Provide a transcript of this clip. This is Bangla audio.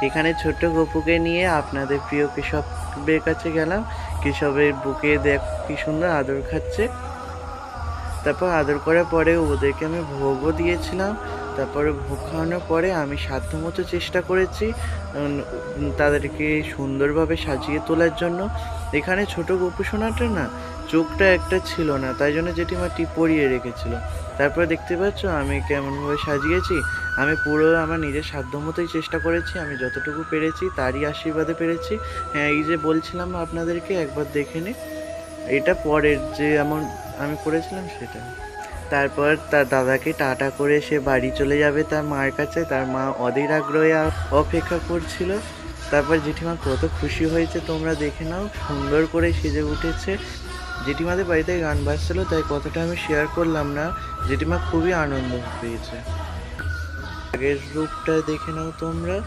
এখানে ছোট্ট গপুকে নিয়ে আপনাদের প্রিয় কেশবের কাছে গেলাম। কেশবের বুকে দেখ কি সুন্দর আদর খাচ্ছে। তারপর আদর করার পরে ওদেরকে আমি ভোগও দিয়েছিলাম। তারপরে ভোগ খাওয়ানোর পরে আমি সাধ্যমতো চেষ্টা করেছি তাদেরকে সুন্দরভাবে সাজিয়ে তোলার জন্য। এখানে ছোট গপু সোনাটা না চোখটা একটা ছিল না, তাই জন্য জেঠিমা টিপ পরিয়ে রেখেছিল। তারপরে দেখতে পাচ্ছ আমি কেমনভাবে সাজিয়েছি। আমি পুরো আমার নিজের সাধ্যমতোই চেষ্টা করেছি, আমি যতটুকু পেরেছি তারই আশীর্বাদে পেরেছি। হ্যাঁ, এই যে বলছিলাম আপনাদেরকে একবার দেখে নে, এটা পরের যে আমি করেছিলাম সেটা। তারপর তার দাদাকে টাটা করে সে বাড়ি চলে যাবে তার মার কাছে। তার মা অধীর আগ্রহে অপেক্ষা করছিল। তারপর জেঠিমা কত খুশি হয়েছে তোমরা দেখে নাও, সুন্দর করে সেজে উঠেছে। জেঠিমাদের বাড়িতে গান বাজছিল তাই কথাটা আমি শেয়ার করলাম না। জেঠিমা খুবই আনন্দ পেয়েছে। আগের রূপটা দেখে নাও তোমরা।